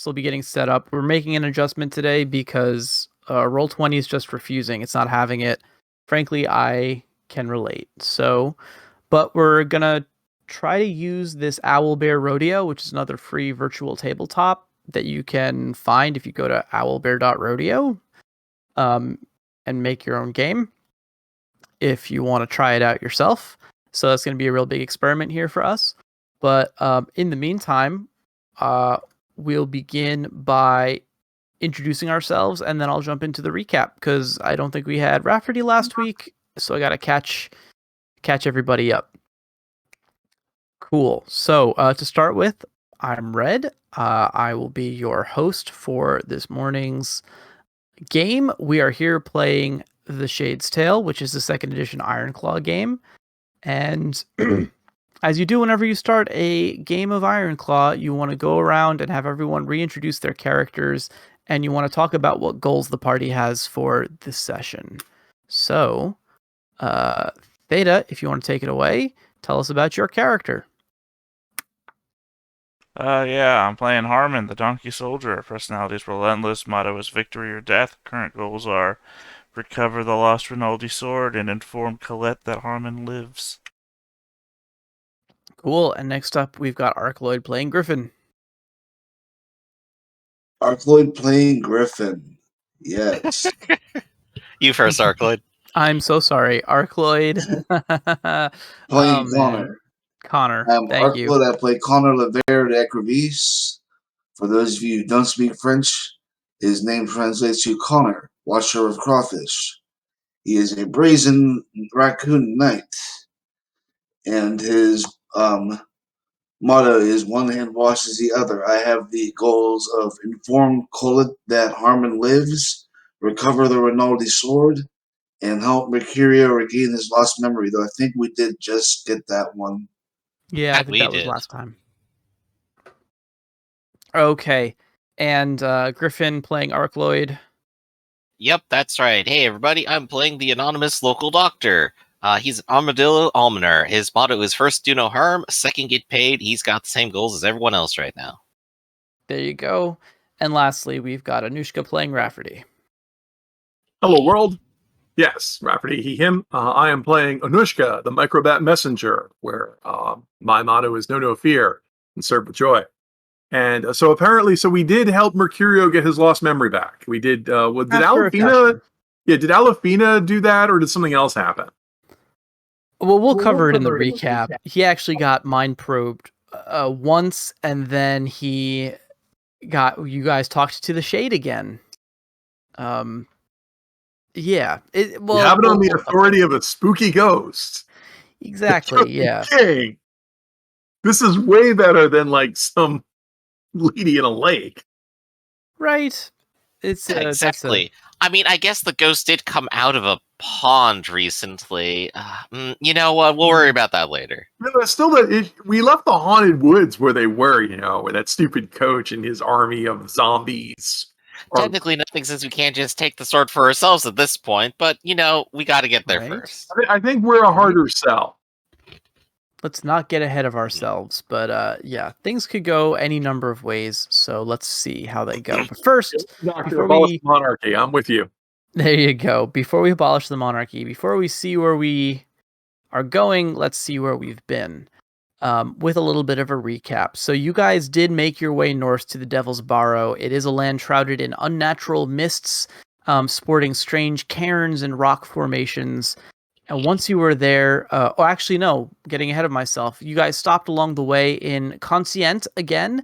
still be getting set up. We're making an adjustment today because Roll20 is just refusing. It's not having it. Frankly, I can relate. So, but we're going to try to use this Owlbear Rodeo, which is another free virtual tabletop that you can find if you go to owlbear.rodeo and make your own game if you want to try it out yourself. So that's going to be a real big experiment here for us. But in the meantime, we'll begin by introducing ourselves, and then I'll jump into the recap because I don't think we had Rafferty last week, so I got to catch everybody up. Cool. So to start with, I'm Red. I will be your host for this morning's game. We are here playing The Shade's Tale, which is the second edition Ironclaw game. And as you do whenever you start a game of Ironclaw, you want to go around and have everyone reintroduce their characters, and you want to talk about what goals the party has for this session. So, Theta, if you want to take it away, tell us about your character. Yeah, I'm playing Harmon, the donkey soldier. Our personality is relentless, motto is victory or death. Current goals are recover the lost Rinaldi sword and inform Colette that Harmon lives. Cool, and next up we've got Arcloyd playing Griffin. Arcloyd playing Griffin. Yes. You first, Arcloyd. I'm so sorry, Arcloyd. Playing Connor. Connor, thank you. I play Connor Levere de Ecrivis. For those of you who don't speak French, his name translates to Connor, Watcher of Crawfish. He is a brazen raccoon knight, and his motto is one hand washes the other. I have the goals of inform Colette that Harmon lives, recover the Rinaldi sword, and help Mercurio regain his lost memory, though I think we did just get that one. Yeah, I think that was last time. Okay, and Griffin playing Arcloyd. Yep, that's right. Hey, everybody, I'm playing the anonymous local doctor. He's an armadillo almoner. His motto is first do no harm, second get paid. He's got the same goals as everyone else right now. There you go. And lastly, we've got Anushka playing Rafferty. Hello, world. Yes, Rafferty, he, him. I am playing Anushka, the microbat messenger, where my motto is no fear and serve with joy. And so apparently, we did help Mercurio get his lost memory back. We did. Did Alafina do that, or did something else happen? Well, we'll cover it in the recap. He actually got mind probed once, and then you guys talked to the Shade again. Yeah. You have it on the authority of a spooky ghost. Exactly, yeah. Okay. This is way better than like some lady in a lake. Right. It's exactly. I mean, I guess the ghost did come out of a pond recently. You know what? We'll worry about that later. No, still, we left the haunted woods where they were, with that stupid coach and his army of zombies. Technically nothing, since we can't just take the sword for ourselves at this point, but, we got to get there first. I think we're a harder sell. Let's not get ahead of ourselves, but yeah, things could go any number of ways, so let's see how they go. But first, before we monarchy, I'm with you. There you go. Before we abolish the monarchy, before we see where we are going, let's see where we've been. With a little bit of a recap. So you guys did make your way north to the Devil's Barrow. It is a land shrouded in unnatural mists, sporting strange cairns and rock formations. And once you were there, getting ahead of myself, you guys stopped along the way in Conscient again,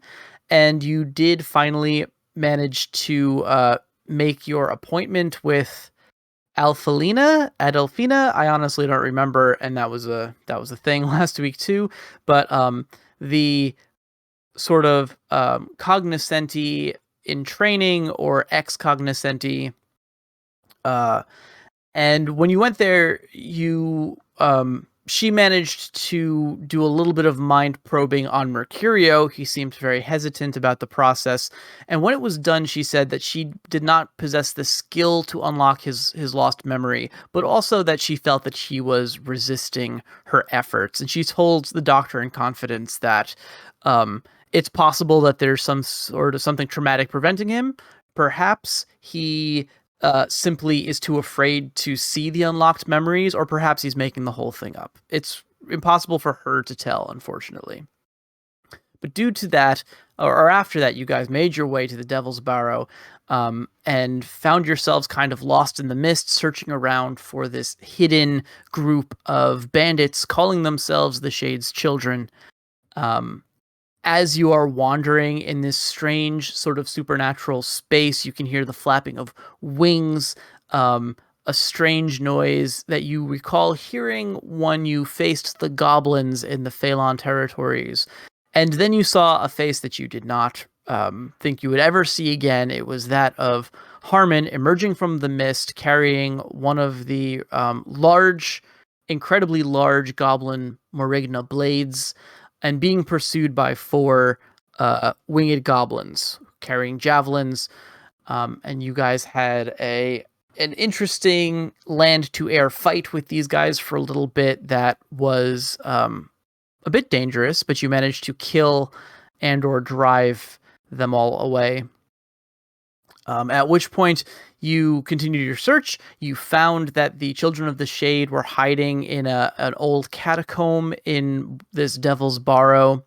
and you did finally manage to make your appointment with Adelphina. I honestly don't remember, and that was a thing last week too. But the sort of cognoscenti in training or ex-cognoscenti, and when you went there, she managed to do a little bit of mind probing on Mercurio. He seemed very hesitant about the process. And when it was done, she said that she did not possess the skill to unlock his lost memory, but also that she felt that he was resisting her efforts. And she told the doctor in confidence that It's possible that there's some sort of something traumatic preventing him. Perhaps he simply is too afraid to see the unlocked memories, or perhaps he's making the whole thing up. It's impossible for her to tell, unfortunately. But due to that, or after that, you guys made your way to the Devil's Barrow and found yourselves kind of lost in the mist, searching around for this hidden group of bandits calling themselves the Shade's Children. As you are wandering in this strange sort of supernatural space, you can hear the flapping of wings, a strange noise that you recall hearing when you faced the goblins in the Phalon territories. And then you saw a face that you did not think you would ever see again. It was that of Harmon emerging from the mist, carrying one of the incredibly large goblin Morigna blades, and being pursued by 4 winged goblins carrying javelins. And you guys had an interesting land-to-air fight with these guys for a little bit that was a bit dangerous, but you managed to kill and or drive them all away. At which point you continued your search. You found that the Children of the Shade were hiding in an old catacomb in this Devil's Barrow.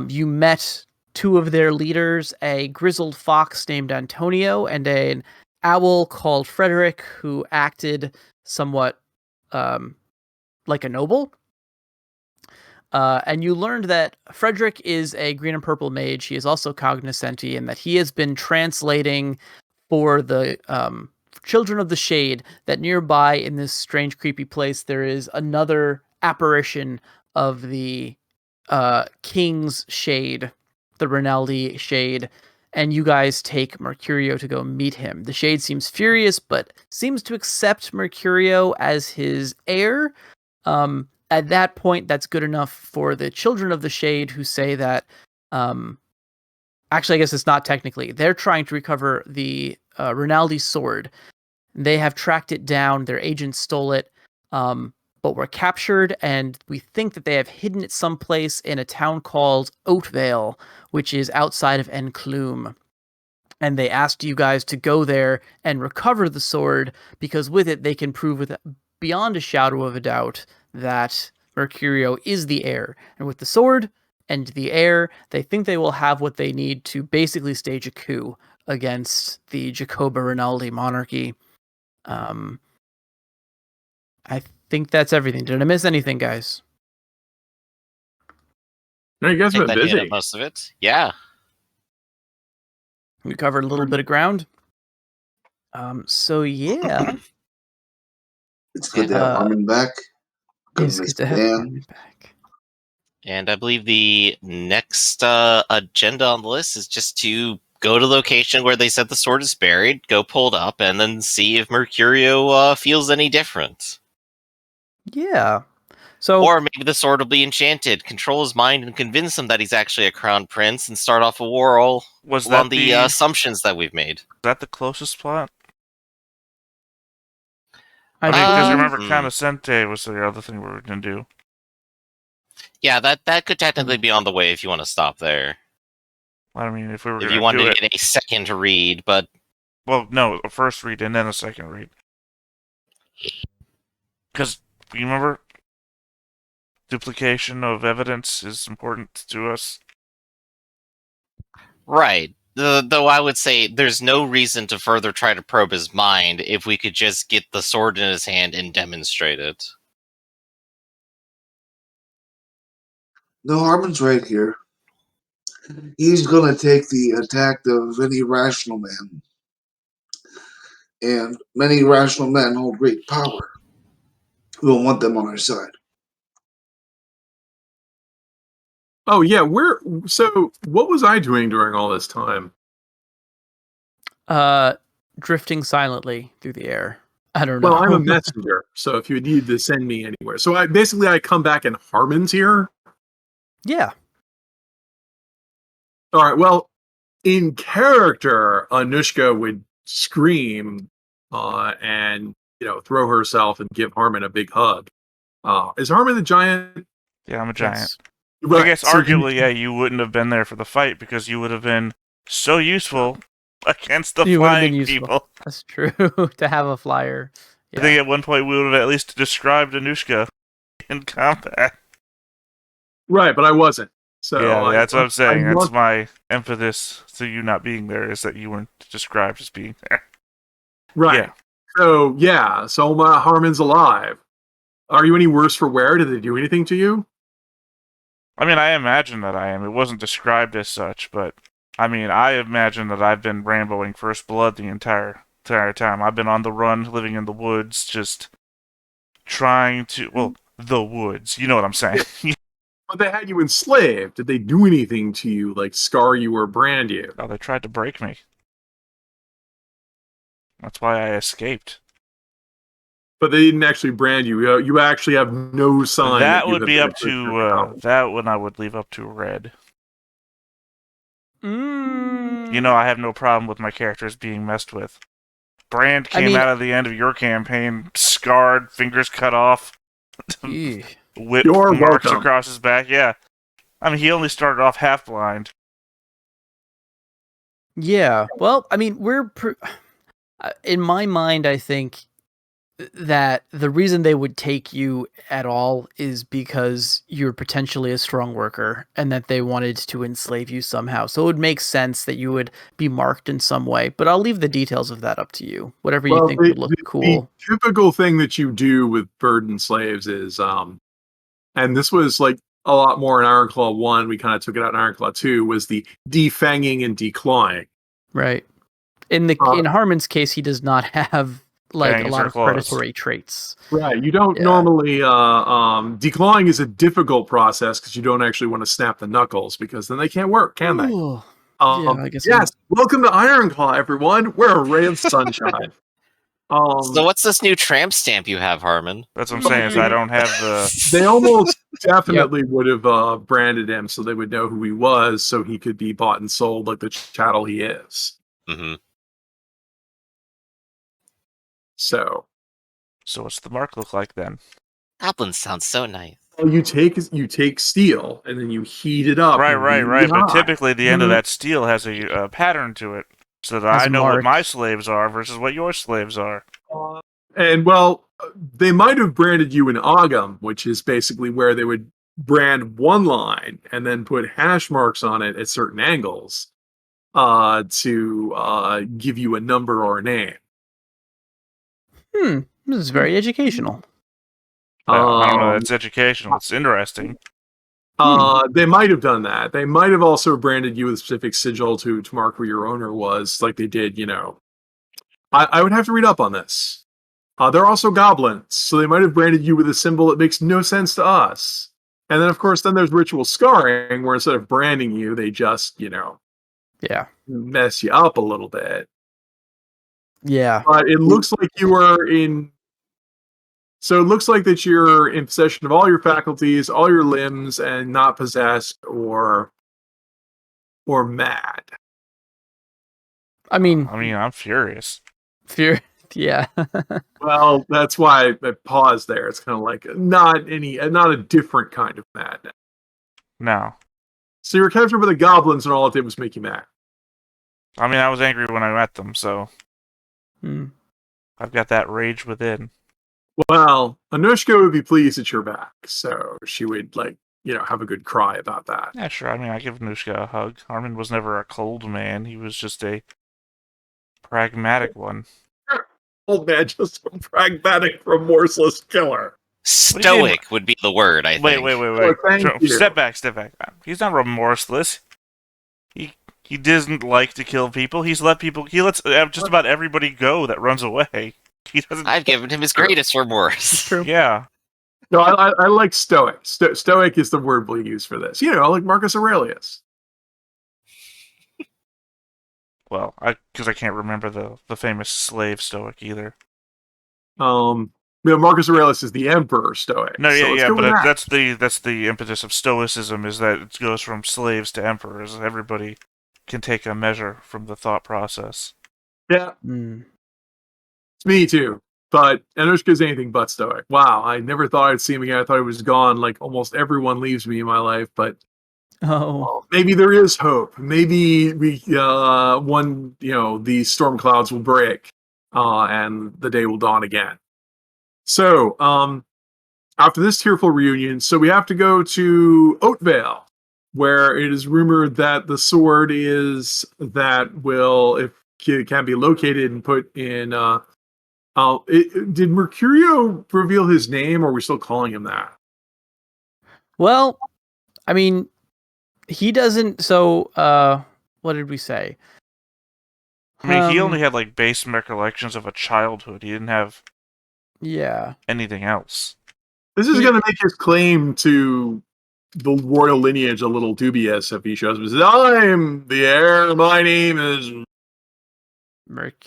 You met 2 of their leaders, a grizzled fox named Antonio and an owl called Frederick, who acted somewhat like a noble. And you learned that Frederick is a green and purple mage. He is also cognoscenti, and that he has been translating for the Children of the Shade, that nearby in this strange, creepy place, there is another apparition of the King's Shade, the Rinaldi Shade, and you guys take Mercurio to go meet him. The Shade seems furious, but seems to accept Mercurio as his heir. At that point, that's good enough for the Children of the Shade, who say that, actually, I guess it's not technically. They're trying to recover the Rinaldi sword. They have tracked it down. Their agents stole it, but were captured, and we think that they have hidden it someplace in a town called Oatvale, which is outside of Enclume. And they asked you guys to go there and recover the sword, because with it, they can prove beyond a shadow of a doubt that Mercurio is the heir. And with the sword and the heir, they think they will have what they need to basically stage a coup against the Jakoba Rinaldi monarchy. I think that's everything. Did I miss anything, guys? No, you guys I have think been that hit busy. most of it. Yeah. We covered a little bit of ground. So yeah. It's good to have Harmon back. It's miss good to have Dan. Harmon back. And I believe the next agenda on the list is just to go to the location where they said the sword is buried, go pull it up, and then see if Mercurio feels any different. Yeah. So, or maybe the sword will be enchanted, control his mind, and convince him that he's actually a crown prince, and start off a war all on the assumptions that we've made. Is that the closest plot? I mean, because believe- remember, Cognoscente was the other thing we were going to do. Yeah, that could technically be on the way if you want to stop there. I mean, if we were If going you to wanted do to get a second read, but... Well, no, a first read and then a second read. Because, you remember, duplication of evidence is important to us. Right. Though I would say there's no reason to further try to probe his mind if we could just get the sword in his hand and demonstrate it. No, Harmon's right here. He's going to take the attack of any rational man. And many rational men hold great power. We don't want them on our side. Oh, yeah. So, what was I doing during all this time? Drifting silently through the air. I don't know. Well, I'm a messenger, so if you need to send me anywhere. So, I come back and Harmon's here? Yeah. All right, well, in character, Anushka would scream and, throw herself and give Harmon a big hug. Is Harmon the giant? Yeah, I'm a giant. Yes. Right. I guess so can arguably, yeah, you wouldn't have been there for the fight because you would have been so useful against the You would have been flying useful. people. That's true. To have a flyer. I think at one point we would have at least described Anushka in combat. Right, but I wasn't. So Yeah, that's what I'm saying. That's must- my emphasis to you not being there, is that you weren't described as being there. right. Yeah. So Harmon's alive. Are you any worse for wear? Did they do anything to you? I mean, I imagine that I am. It wasn't described as such, but I mean, I imagine that I've been Ramboing First Blood the entire time. I've been on the run, living in the woods, just trying to, well, the woods. You know what I'm saying? But they had you enslaved. Did they do anything to you, like scar you or brand you? Oh, they tried to break me. That's why I escaped. But they didn't actually brand you. You actually have no sign. That you would have be been up to, that one I would leave up to Red. Mm. You know, I have no problem with my characters being messed with. Brand I came mean- out of the end of your campaign, scarred, fingers cut off, Ew. whip You're marks welcome. across his back. Yeah. I mean, he only started off half blind. Yeah. Well, I mean, in my mind, I think that the reason they would take you at all is because you're potentially a strong worker and that they wanted to enslave you somehow. So it would make sense that you would be marked in some way, but I'll leave the details of that up to you. Whatever you think would look cool. The typical thing that you do with burden slaves is, and this was like a lot more in Ironclaw 1, we kind of took it out in Ironclaw 2, was the defanging and declawing. Right. In Harmon's case, he does not have like Fangs a lot or of claws. predatory traits. Right. You don't Yeah. normally, declawing is a difficult process because you don't actually want to snap the knuckles because then they can't work, can they? Ooh. I guess Yes. Welcome to Ironclaw, everyone. We're a ray of sunshine. So what's this new tramp stamp you have, Harmon? That's what I'm saying, is I don't have the... They almost definitely would have branded him so they would know who he was so he could be bought and sold like the chattel he is. Mm-hmm. So what's the mark look like then? Goblin sounds so nice. you take steel and then you heat it up. Right. But typically the end of Mhm. that steel has a pattern to it, so that Has I a know what mark. my slaves are versus what your slaves are. And well, they might have branded you in Ogam, which is basically where they would brand one line and then put hash marks on it at certain angles to give you a number or a name. This is very educational. I don't know, it's educational. It's interesting. They might have done that. They might have also branded you with a specific sigil to mark where your owner was, like they did, I would have to read up on this. They're also goblins, so they might have branded you with a symbol that makes no sense to us. And then, of course, there's ritual scarring, where instead of branding you, they just, Yeah. mess you up a little bit. Yeah. But it looks like you are in... So it looks like that you're in possession of all your faculties, all your limbs, and not possessed or mad. I mean, I'm furious. fear. Yeah. Well, that's why I paused there. It's kind of like not a different kind of madness. No. So you're captured by the goblins, and all it did was make you mad. I mean, I was angry when I met them, so Hmm. I've got that rage within. Well, Anushka would be pleased that you're back, so she would have a good cry about that. Yeah, sure. I mean, I give Anushka a hug. Harmon was never a cold man. He was just a pragmatic one. Old man, just a pragmatic, remorseless killer. Stoic would be the word, I think. Wait. Oh, thank you. Step back. He's not remorseless. He doesn't like to kill people. He lets just about everybody go that runs away. He doesn't. I've given him his greatest remorse. True. Yeah. No, I like stoic. Stoic is the word we'll use for this. Like Marcus Aurelius. Well, because I can't remember the famous slave Stoic either. Marcus Aurelius is the emperor Stoic. No, so let's go with but that. that's the impetus of Stoicism, is that it goes from slaves to emperors. Everybody can take a measure from the thought process. Yeah, Hmm. it's me too. But Anushka's anything but stoic. Wow, I never thought I'd see him again. I thought he was gone. Like almost everyone leaves me in my life, but Oh, maybe there is hope. Maybe we one these storm clouds will break, and the day will dawn again. So after this tearful reunion, so we have to go to Oatvale, where it is rumored that the sword is that will, if it can be located and put in. Did Mercurio reveal his name, or are we still calling him that? well, I mean, he doesn't. So, what did we say? I mean, he only had like base recollections of a childhood. He didn't have anything else. This is going to make his claim to the royal lineage a little dubious if he shows up and says, "I'm the heir. My name is."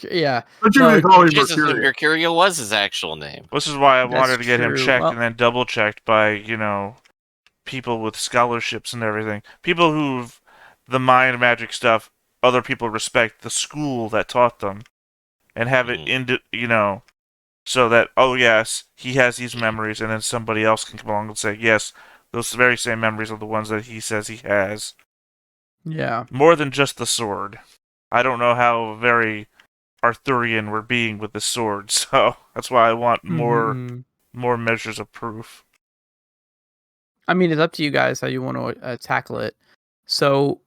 Yeah. But you can call him Mercurio. Mercurio. Mercurio was his actual name. This is why I That's wanted to get him true. checked Well- and then double checked by, people with scholarships and everything. People who've the mind magic stuff, other people respect the school that taught them and have it so that, oh yes, he has these memories, and then somebody else can come along and say, yes, those very same memories are the ones that he says he has. Yeah. More than just the sword. I don't know how very Arthurian we're being with the sword, so that's why I want more measures of proof. I mean, it's up to you guys how you want to tackle it. So,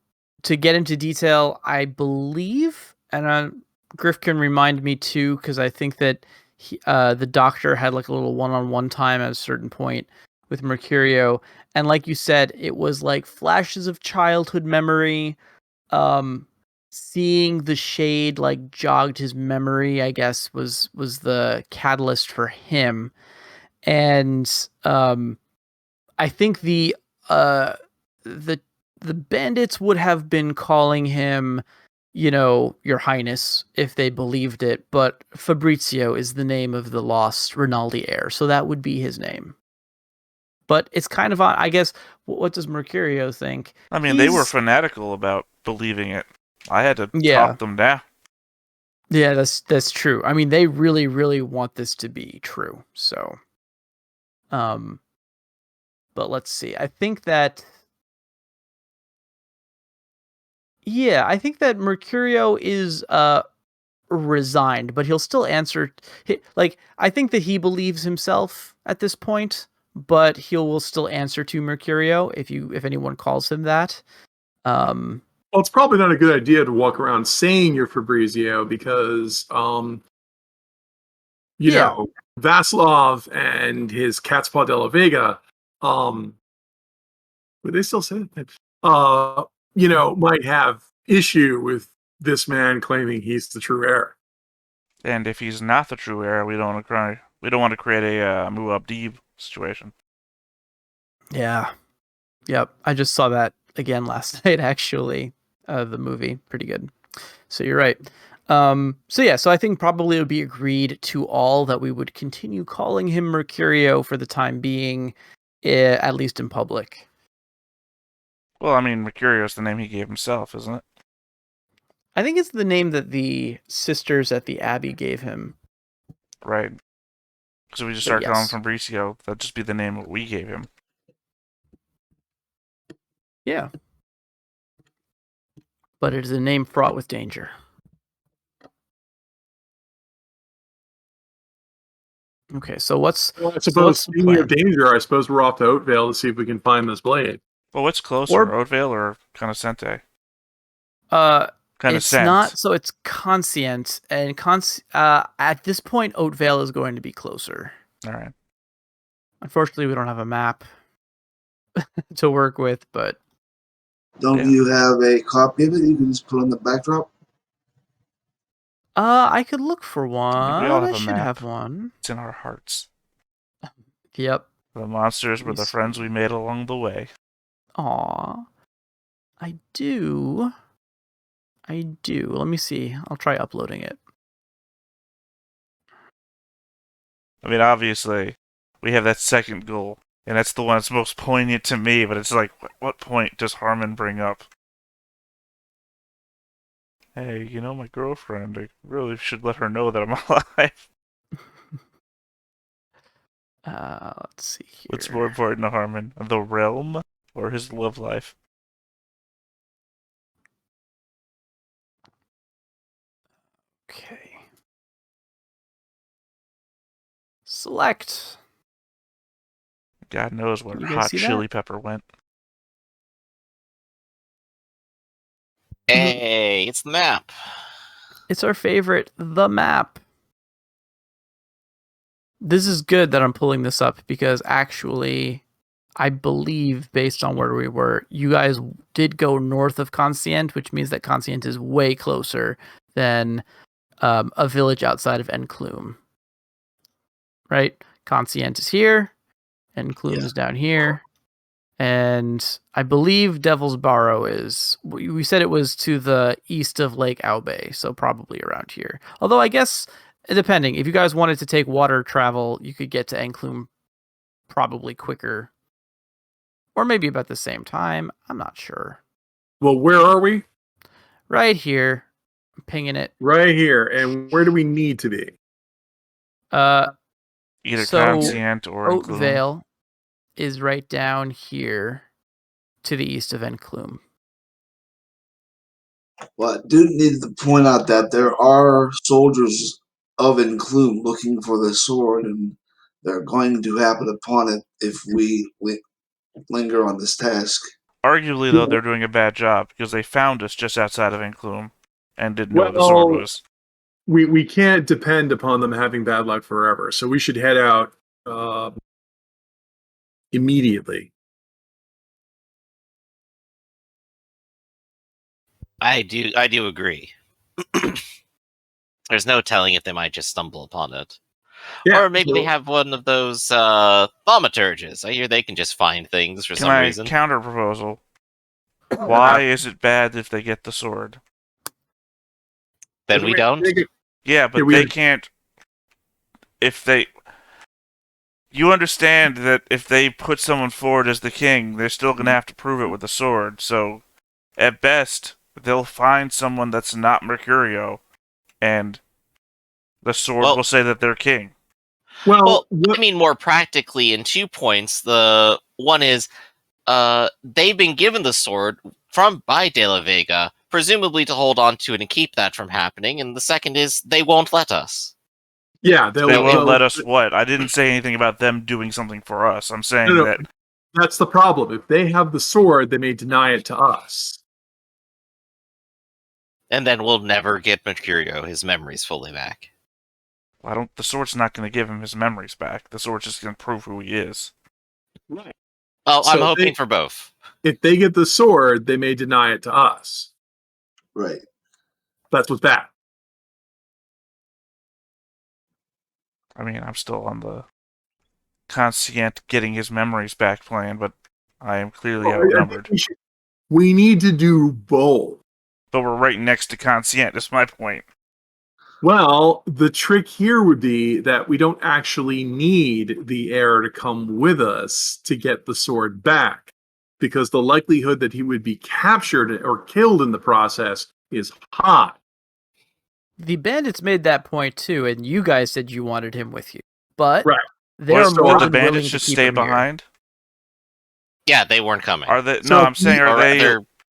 to get into detail, I believe, and Griff can remind me too, because I think that the doctor had like a little one-on-one time at a certain point with Mercurio, and like you said, it was like flashes of childhood memory. Seeing the shade like jogged his memory, I guess, was the catalyst for him, and I think the bandits would have been calling him, Your Highness, if they believed it, but Fabrizio is the name of the lost Rinaldi heir, so that would be his name. But it's kind of on, I guess, what does Mercurio think? I mean, they were fanatical about believing it. I had to talk them down. Yeah, that's true. I mean, they really, really want this to be true, so... But let's see. I think that Mercurio is resigned, but he'll still answer. Like, I think that he believes himself at this point, but will still answer to Mercurio if anyone calls him that. Well, it's probably not a good idea to walk around saying you're Fabrizio because, Vaslov and his Cat's Paw de la Vega, would they still say it? Might have issue with this man claiming he's the true heir. And if he's not the true heir, we don't want to create a Muad'Dib situation. Yeah. Yep. I just saw that again last night, actually. The movie. Pretty good. So you're right. So I think probably it would be agreed to all that we would continue calling him Mercurio for the time being, at least in public. Well, I mean, Mercurio is the name he gave himself, isn't it? I think it's the name that the sisters at the Abbey gave him. Right. So we just start calling him Fabrizio, that'd just be the name that we gave him. Yeah. But it is a name fraught with danger. Okay, so what's... Well, I suppose, speaking of danger, I suppose we're off to Oatvale to see if we can find this blade. Well, what's closer, Oatvale or Conoscente? It's not, so it's Conscient, and at this point, Oatvale is going to be closer. All right. Unfortunately, we don't have a map to work with, but... Don't you have a copy of it you can just put on the backdrop? I could look for one. I should have one. It's in our hearts. Yep. The monsters were the friends we made along the way. Aw. I do. Let me see. I'll try uploading it. I mean, obviously, we have that second goal, and that's the one that's most poignant to me, but it's like, what point does Harmon bring up? Hey, my girlfriend, I really should let her know that I'm alive. Let's see here. What's more important to Harmon, the realm or his love life? Okay. Select. God knows where You guys Hot see that? Chili Pepper went. Hey, it's the map. It's our favorite, the map. This is good that I'm pulling this up because actually, I believe based on where we were, you guys did go north of Conscient, which means that Conscient is way closer than a village outside of Enclume. Right? Conscient is here, Enclume is down here, and I believe Devil's Barrow is. We said it was to the east of Lake Aube, so probably around here. Although I guess, depending, if you guys wanted to take water travel, you could get to Enclume probably quicker. Or maybe about the same time. I'm not sure. Well, where are we? Right here. I'm pinging it. Right here. And where do we need to be? Either So, Conscient or Enclume. Oatvale is right down here to the east of Enclume. Well, I do need to point out that there are soldiers of Enclume looking for the sword, and they're going to happen upon it if we linger on this task. Arguably, though, they're doing a bad job because they found us just outside of Enclume and didn't know where the sword was. We can't depend upon them having bad luck forever, so we should head out immediately. I do agree. There's no telling if they might just stumble upon it. Yeah, or maybe they have one of those thaumaturges. I hear they can just find things for some reason. Counter proposal? Why is it bad if they get the sword? Then we don't? Yeah, but they can't... If they... You understand that if they put someone forward as the king, they're still going to have to prove it with a sword, so... At best, they'll find someone that's not Mercurio, and the sword will say that they're king. Well, I mean more practically in 2 points. The one is they've been given the sword by De La Vega, presumably to hold on to it and keep that from happening, and the second is they won't let us. Yeah, they won't let us what? I didn't say anything about them doing something for us. I'm saying that... That's the problem. If they have the sword, they may deny it to us. And then we'll never get Mercurio his memories fully back. The sword's not going to give him his memories back. The sword's just going to prove who he is. Right. Oh, I'm hoping for both. If they get the sword, they may deny it to us. Right. That's what's bad. I mean, I'm still on the Conscient getting his memories back plan, but I am clearly outnumbered. We need to do both. But we're right next to Conscient, that's my point. Well, the trick here would be that we don't actually need the heir to come with us to get the sword back, because the likelihood that he would be captured or killed in the process is high. The bandits made that point too, and you guys said you wanted him with you. But they're more than willing to stay behind. Yeah, they weren't coming. Are they? No, I'm saying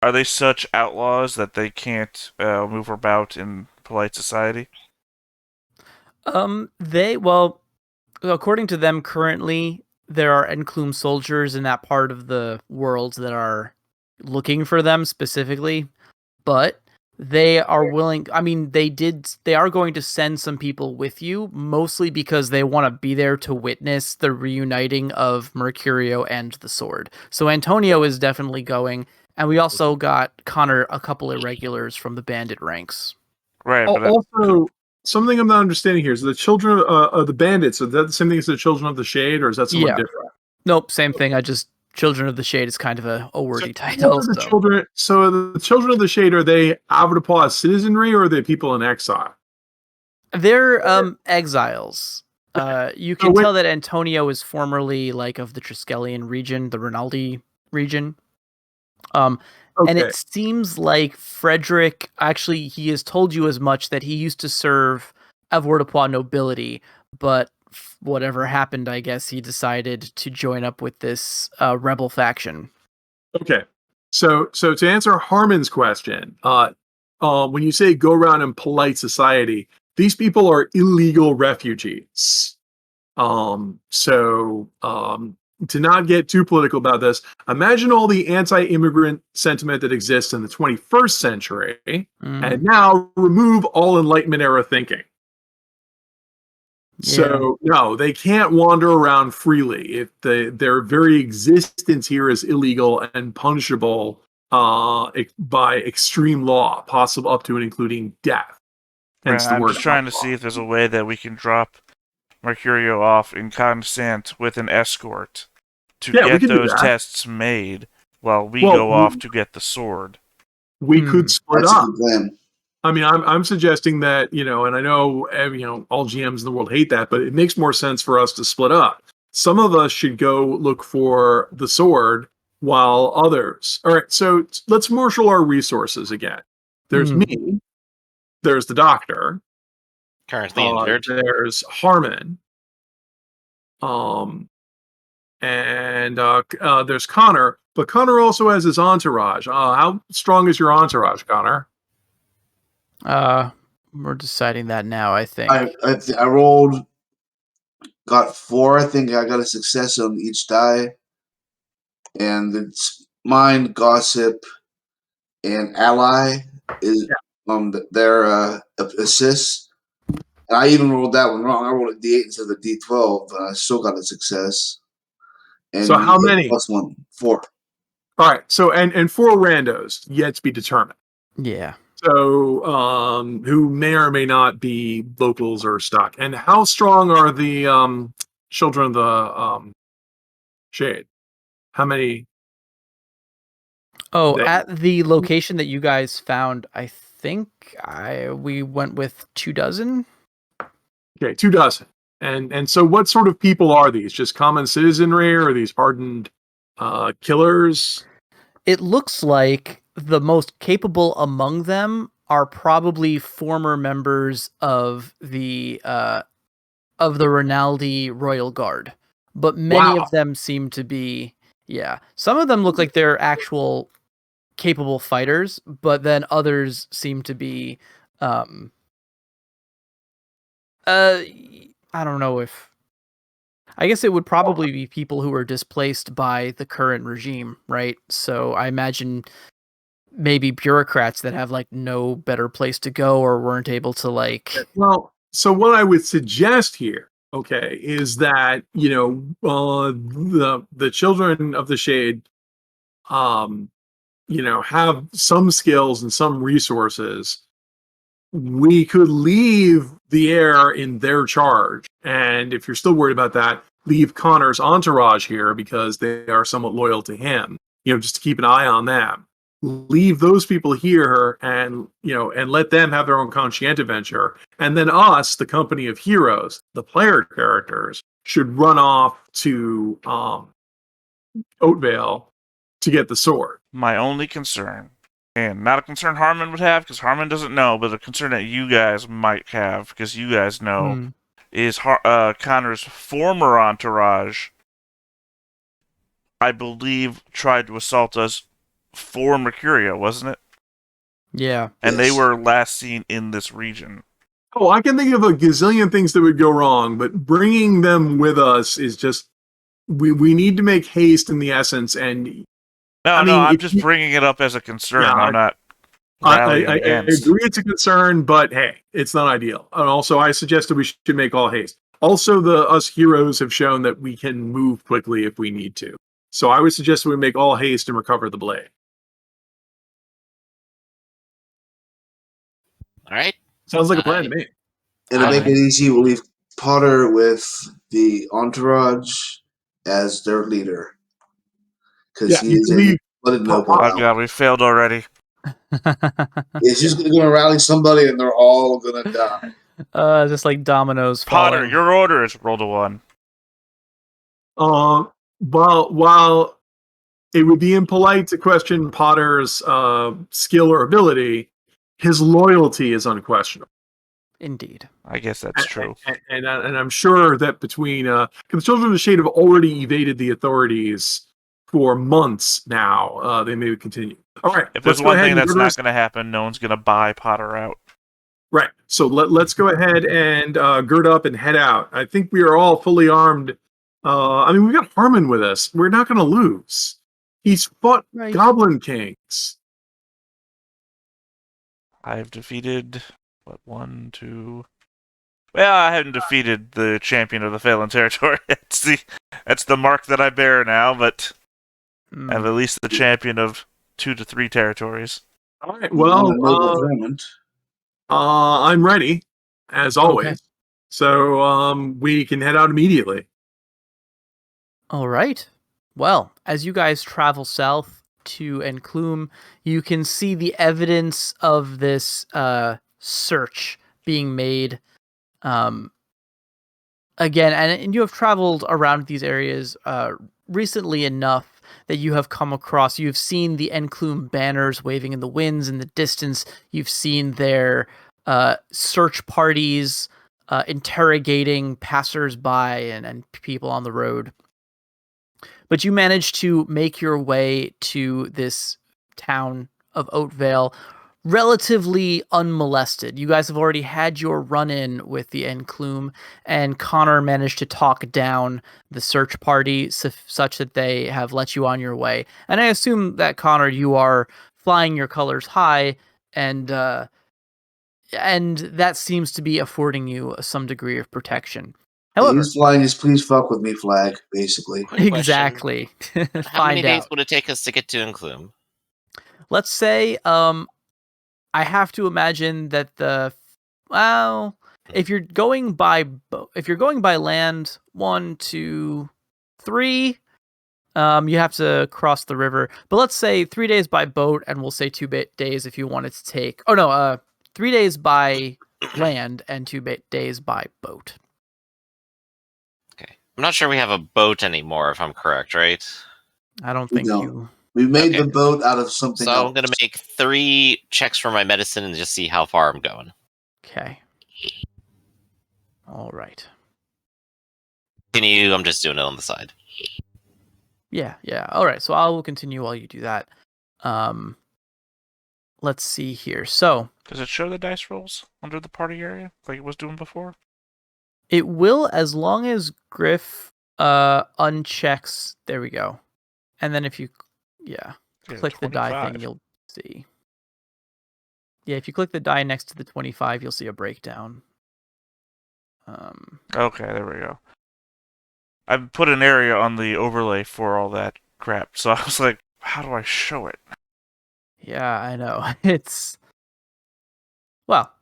are they such outlaws that they can't move about in polite society? According to them, currently there are Enclume soldiers in that part of the world that are looking for them specifically, but they are willing. I mean, they are going to send some people with you, mostly because they want to be there to witness the reuniting of Mercurio and the sword. So Antonio is definitely going, and we also got Connor a couple irregulars from the bandit ranks. Right. But also, something I'm not understanding here is the children of the bandits. Is that the same thing as the Children of the Shade, or is that someone different? Nope, same thing. Children of the Shade is kind of a wordy title. The Children of the Shade, are they Avodapaw citizenry, or are they people in exile? They're exiles. You can tell that Antonio is formerly of the Triskellion region, the Rinaldi region. And it seems like Frederick, actually, he has told you as much, that he used to serve Avodapaw nobility, but whatever happened, I guess he decided to join up with this rebel faction. Okay. So to answer Harmon's question, when you say go around in polite society, these people are illegal refugees. To not get too political about this, imagine all the anti-immigrant sentiment that exists in the 21st century, and now remove all Enlightenment era thinking. Yeah. So no, they can't wander around freely. If their very existence here is illegal and punishable by extreme law, possible up to and including death. Hence the I'm word just trying to outlaw. see if there's a way that we can drop Mercurio off in consent with an escort to Yeah, we get can do those that. tests made while we Well, go off to get the sword. We could split That's a up. good plan. I mean, I'm suggesting that, and I know, all GMs in the world hate that, but it makes more sense for us to split up. Some of us should go look for the sword while others. All right, so let's marshal our resources again. There's me. There's the doctor. Currently injured. There's Harmon. And there's Connor. But Connor also has his entourage. How strong is your entourage, Connor? We're deciding that now, I think. I rolled, got 4. I think I got a success on each die. And it's mind, gossip, and ally is their assists. And I even rolled that one wrong. I rolled a D8 instead of a D12, but I still got a success. And So how many? +1, 4. All right. So and 4 randos yet to be determined. Yeah. So who may or may not be locals or stuck. And how strong are the children of the shade? How many? Oh, at the location that you guys found, I think we went with 24. Okay, 24. And so what sort of people are these? Just common citizenry, or are these hardened killers? It looks like the most capable among them are probably former members of the Rinaldi Royal Guard, but many of them seem to be, some of them look like they're actual capable fighters, but then others seem to be, I don't know if, I guess it would probably be people who were displaced by the current regime, right? So I imagine maybe bureaucrats that have like no better place to go or weren't able to like. Well, so what I would suggest here, okay, is that the children of the shade, have some skills and some resources. We could leave the heir in their charge, and if you're still worried about that, leave Connor's entourage here because they are somewhat loyal to him. Just to keep an eye on them. Leave those people here, and let them have their own conscientious venture, and then us, the company of heroes, the player characters, should run off to Oatvale to get the sword. My only concern, and not a concern Harmon would have, because Harmon doesn't know, but a concern that you guys might have, because you guys know, is Connor's former entourage, I believe, tried to assault us for Mercurio, wasn't it? Yeah. And they were last seen in this region. Oh, I can think of a gazillion things that would go wrong, but bringing them with us is just, we need to make haste in the essence. And I'm just bringing it up as a concern. Yeah, I'm not I against. agree it's a concern, but hey, it's not ideal. And also, I suggested we should make all haste. Also, us heroes have shown that we can move quickly if we need to. So I would suggest we make all haste and recover the blade. All right. Sounds like a plan to me. And to make it easy, we'll leave Potter with the entourage as their leader. Because he is a blooded noble. Oh god, we failed already. He's just going to rally somebody and they're all going to die. Just like dominoes Potter, falling. your order is roll to 1. While it would be impolite to question Potter's skill or ability, his loyalty is unquestionable. Indeed. I guess that's true. And I'm sure that between the Children of the Shade have already evaded the authorities for months now. They may continue. All right, If let's there's go one ahead thing and that's go to not going to happen, no one's going to buy Potter out. Right. So let's go ahead and gird up and head out. I think we are all fully armed. I mean, we've got Harmon with us. We're not going to lose. He's fought Right. Goblin Kings. I've defeated, one, two... Well, I haven't defeated the champion of the Phelan territory. That's the mark that I bear now, but Hmm. I'm at least the champion of 2 to 3 territories. All right. You won a noble Well, tournament. I'm ready, as always. Okay. So we can head out immediately. All right. Well, as you guys travel south to Enclume, you can see the evidence of this search being made. Again, and you have traveled around these areas recently enough that you have come across. You've seen the Enclume banners waving in the winds in the distance. You've seen their search parties interrogating passers-by and people on the road. But you manage to make your way to this town of Oatvale relatively unmolested. You guys have already had your run-in with the Enclume, and Connor managed to talk down the search party such that they have let you on your way. And I assume that, Connor, you are flying your colors high, and that seems to be affording you some degree of protection. However, He's flying his "please fuck with me" flag, basically. Quick question. exactly. How many Find days out. would it take us to get to Enclume? Let's say I have to imagine that if you're going by land, 1, 2, 3, you have to cross the river. But let's say 3 days by boat, and we'll say 2 days if you wanted to take. Oh no, 3 days by land and 2 days by boat. Okay. I'm not sure we have a boat anymore, if I'm correct, right? I don't We think don't. you. We made Okay. the boat out of something So else. I'm going to make 3 checks for my medicine and just see how far I'm going. Okay. All right. I'm just doing it on the side. Yeah. All right. So I will continue while you do that. Let's see here. So Does it show the dice rolls under the party area like it was doing before? it will, as long as Griff unchecks. There we go. And then if you click the die 25. thing, you'll see. Yeah, if you click the die next to the 25, you'll see a breakdown. Okay, there we go. I put an area on the overlay for all that crap, so I was like, how do I show it? Yeah, I know. It's well,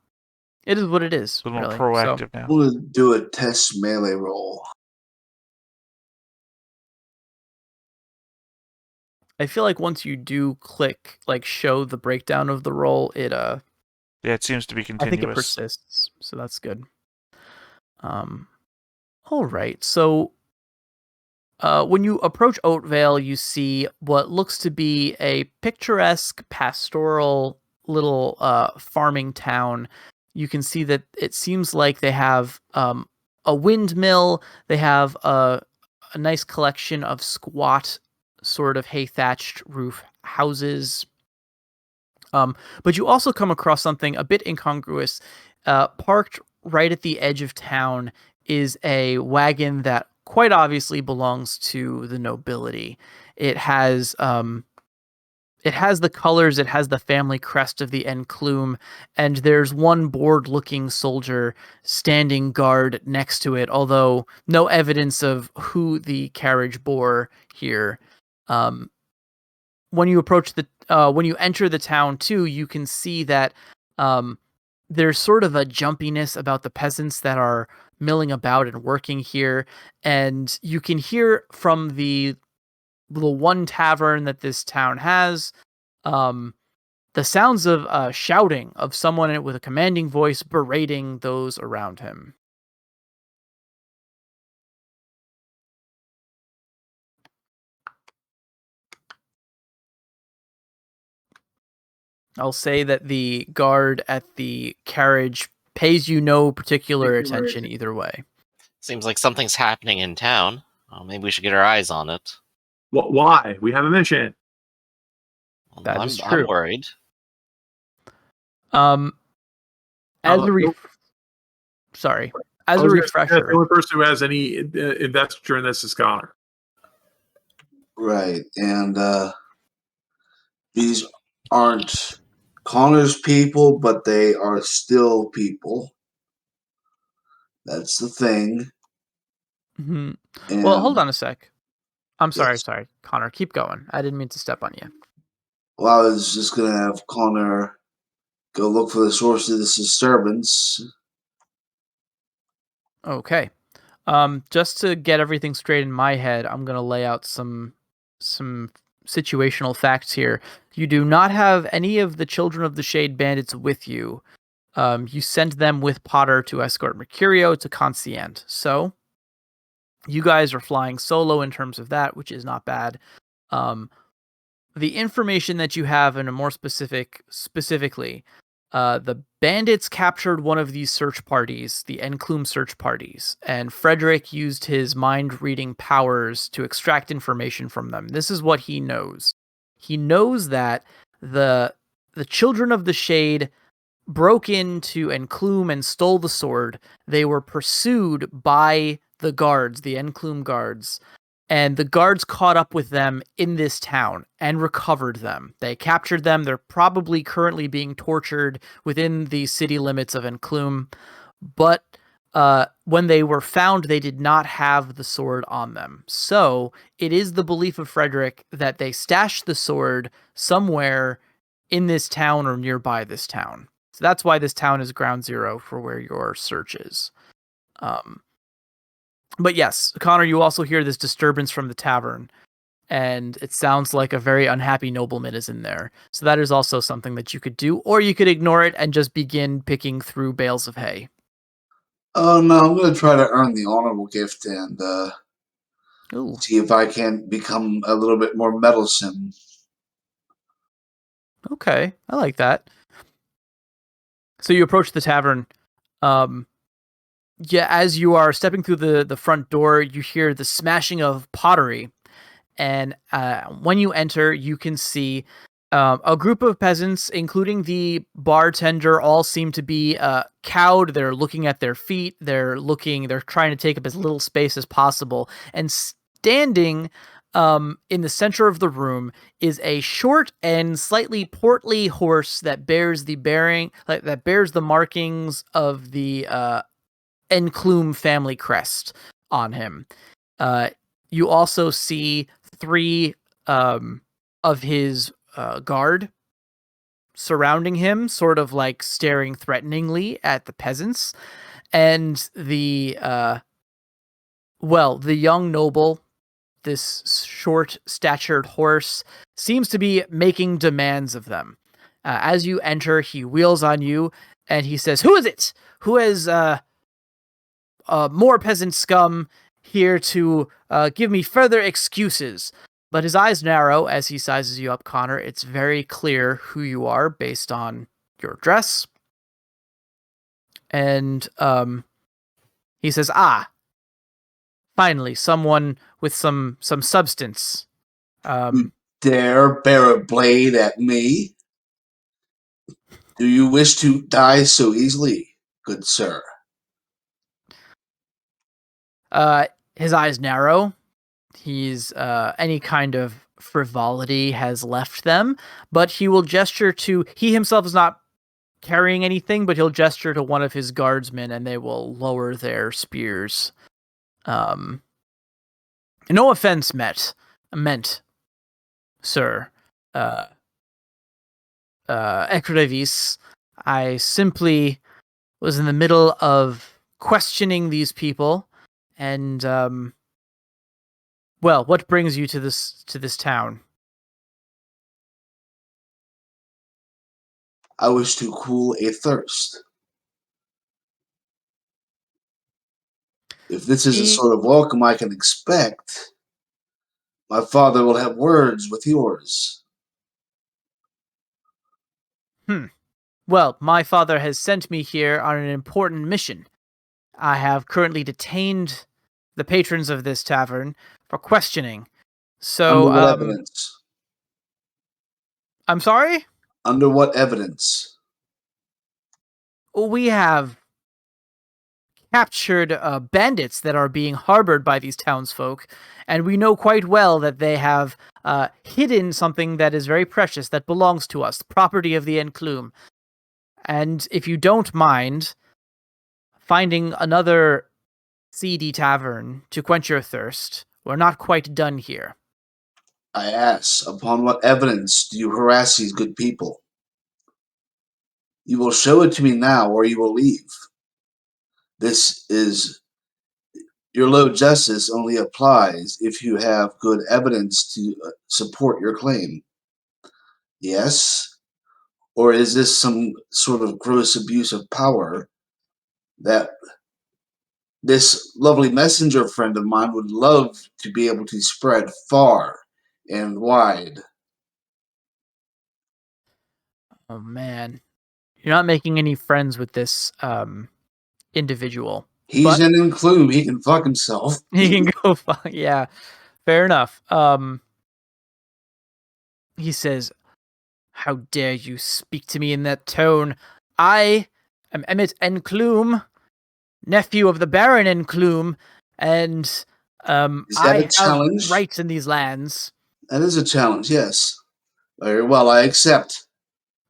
it is what it is. A little Really. more So, proactive now. I'm going to do a test melee roll. I feel like once you do click show the breakdown of the roll, it Yeah, it seems to be I continuous. think it persists, so that's good. All right. So, when you approach Oatvale, you see what looks to be a picturesque, pastoral little farming town. You can see that it seems like they have a windmill. They have a nice collection of squat, sort of hay thatched roof houses. But you also come across something a bit incongruous. Parked right at the edge of town is a wagon that quite obviously belongs to the nobility. It has the colors, it has the family crest of the Enclume, and there's one bored-looking soldier standing guard next to it, although no evidence of who the carriage bore here. When you enter the town too, you can see that there's sort of a jumpiness about the peasants that are milling about and working here, and you can hear from the one tavern that this town has the sounds of shouting of someone with a commanding voice berating those around him. I'll say that the guard at the carriage pays you no particular attention either way. Seems like something's happening in town. Maybe we should get our eyes on it. Why? We have a mission. That I'm, is I'm true. worried. As a That's refresher, the only person who has any investiture in this is Connor. Right, and these aren't Connor's people, but they are still people. That's the thing. Mhm. And Well, hold on a sec. I'm sorry, Yes. Connor. Keep going. I didn't mean to step on you. Well, I was just gonna have Connor go look for the source of this disturbance. Okay. Just to get everything straight in my head, I'm gonna lay out some situational facts here. You do not have any of the Children of the Shade bandits with you. You sent them with Potter to escort Mercurio to Concient. So you guys are flying solo in terms of that, which is not bad. The information that you have in a more specifically, the bandits captured one of these search parties, the Enclume search parties, and Frederick used his mind-reading powers to extract information from them. This is what he knows. He knows that the Children of the Shade broke into Enclume and stole the sword. They were pursued by the guards, the Enclume guards, and the guards caught up with them in this town and recovered them. They captured them. They're probably currently being tortured within the city limits of Enclume, but when they were found, they did not have the sword on them. So it is the belief of Frederick that they stashed the sword somewhere in this town or nearby this town. So that's why this town is ground zero for where your search is. But yes, Connor, you also hear this disturbance from the tavern, and it sounds like a very unhappy nobleman is in there. So that is also something that you could do, or you could ignore it and just begin picking through bales of hay. Oh no, I'm gonna try to earn the honorable gift and Ooh, see if I can become a little bit more meddlesome. okay, I like that. So you approach the tavern. Yeah, as you are stepping through the front door, you hear the smashing of pottery. And when you enter, you can see a group of peasants, including the bartender, all seem to be cowed. They're looking at their feet. They're trying to take up as little space as possible. And standing in the center of the room is a short and slightly portly horse that bears the markings of the Enclume family crest on him. You also see three of his guard surrounding him, sort of like staring threateningly at the peasants. And the young noble, this short-statured horse, seems to be making demands of them. As you enter, he wheels on you and he says, "Who is it? Who has more peasant scum here to give me further excuses?" But his eyes narrow as he sizes you up, Connor. It's very clear who you are based on your dress. And he says, "Ah, finally, someone with some substance." Dare bear a blade at me? Do you wish to die so easily, good sir? His eyes narrow. He's any kind of frivolity has left them, but he will gesture to. He himself is not carrying anything, but he'll gesture to one of his guardsmen, and they will lower their spears. No offense meant, sir. Ekrevis, I simply was in the middle of questioning these people, and what brings you to this town? I wish to cool a thirst. If this is the sort of welcome I can expect, my father will have words with yours. Well, my father has sent me here on an important mission. I have currently detained the patrons of this tavern for questioning. So, Under what evidence? I'm sorry? Under what evidence? We have captured bandits that are being harbored by these townsfolk, and we know quite well that they have hidden something that is very precious that belongs to us, the property of the Enclume. And if you don't mind finding another seedy tavern to quench your thirst, we're not quite done here. I ask, upon what evidence do you harass these good people? You will show it to me now, or you will leave. This is your low justice only applies if you have good evidence to support your claim. Yes? Or is this some sort of gross abuse of power that this lovely messenger friend of mine would love to be able to spread far and wide? Oh man, you're not making any friends with this individual. He's But an Enclume, he can fuck himself. he can go. Yeah, fair enough. He says, "How dare you speak to me in that tone? I am Emmett Enclume, nephew of the Baron Enclume, and Is that I a have challenge? rights in these lands." That is a challenge, yes. Very well, I accept.